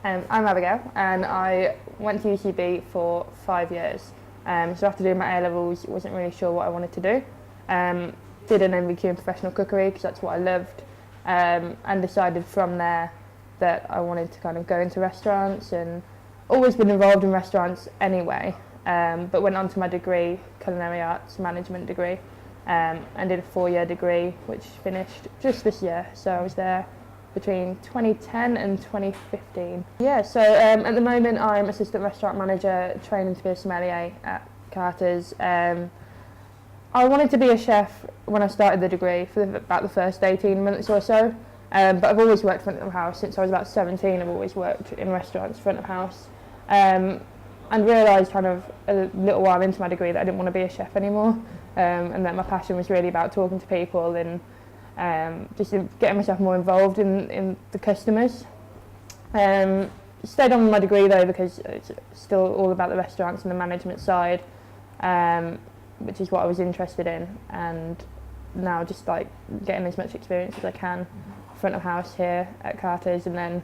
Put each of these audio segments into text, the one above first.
I'm Abigail and I went to UCB for 5 years. So after doing my A-levels, wasn't really sure what I wanted to do. Did an MVQ in professional cookery because that's what I loved, and decided from there that I wanted to kind of go into restaurants, and always been involved in restaurants anyway, but went on to my degree, Culinary Arts Management degree, and did a 4-year degree which finished just this year, so I was there between 2010 and 2015. Yeah, so at the moment I'm assistant restaurant manager, training to be a sommelier at Carters. I wanted to be a chef when I started the degree for about the first 18 months or so, but I've always worked front of house since I was about 17. I've always worked in restaurants front of house, and realised kind of a little while into my degree that I didn't want to be a chef anymore, and that my passion was really about talking to people and just getting myself more involved in the customers. Stayed on with my degree though because it's still all about the restaurants and the management side, which is what I was interested in, and now just like getting as much experience as I can front of house here at Carters, and then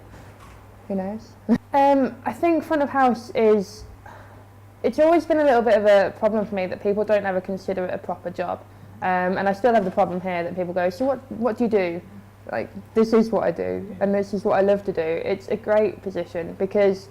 who knows. I think front of house it's always been a little bit of a problem for me that people don't ever consider it a proper job. And I still have the problem here that people go, so what do you do? Like, this is what I do, and this is what I love to do. It's a great position because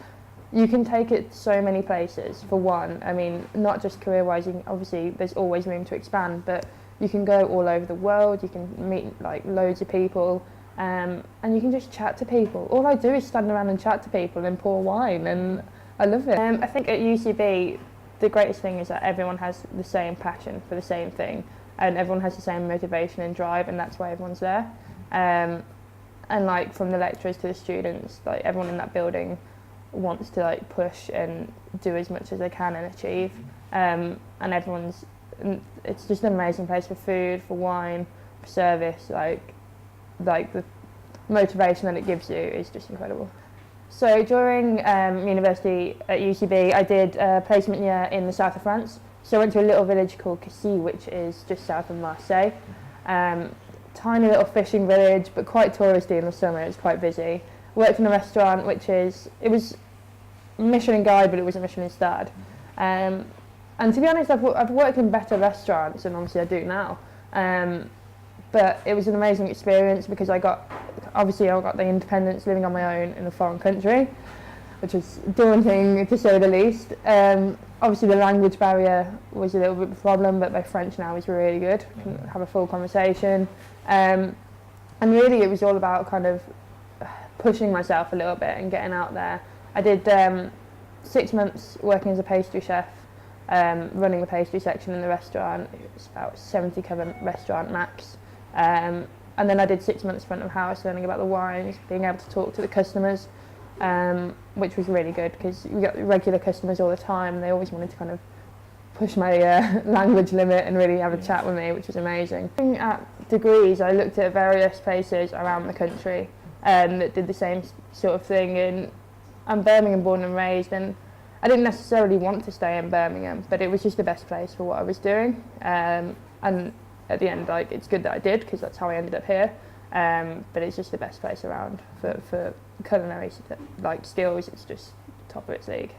you can take it so many places, for one. I mean, not just career-wise, obviously there's always room to expand, but you can go all over the world, you can meet like loads of people, and you can just chat to people. All I do is stand around and chat to people and pour wine, and I love it. I think at UCB, the greatest thing is that everyone has the same passion for the same thing, and everyone has the same motivation and drive, and that's why everyone's there. And like from the lecturers to the students, like everyone in that building wants to like push and do as much as they can and achieve. And it's just an amazing place for food, for wine, for service. Like the motivation that it gives you is just incredible. So during university at UCB, I did a placement year in the south of France. So I went to a little village called Cassis, which is just south of Marseille. Tiny little fishing village, but quite touristy in the summer. It's quite busy. Worked in a restaurant, it was Michelin guide, but it was a Michelin starred. And to be honest, I've worked in better restaurants than obviously I do now. But it was an amazing experience because I got the independence living on my own in a foreign country, which was daunting to say the least. Obviously the language barrier was a little bit of a problem, but my French now is really good. I can have a full conversation. And really it was all about kind of pushing myself a little bit and getting out there. I did 6 months working as a pastry chef, running the pastry section in the restaurant. It was about 70 cover restaurant max. And then I did 6 months front of house, learning about the wines, being able to talk to the customers, which was really good because we got regular customers all the time. They always wanted to kind of push my language limit and really have a chat with me, which was amazing. At degrees, I looked at various places around the country that did the same sort of thing. And I'm Birmingham born and raised, and I didn't necessarily want to stay in Birmingham, but it was just the best place for what I was doing. And at the end, like, it's good that I did because that's how I ended up here. But it's just the best place around for culinary like skills. It's just top of its league.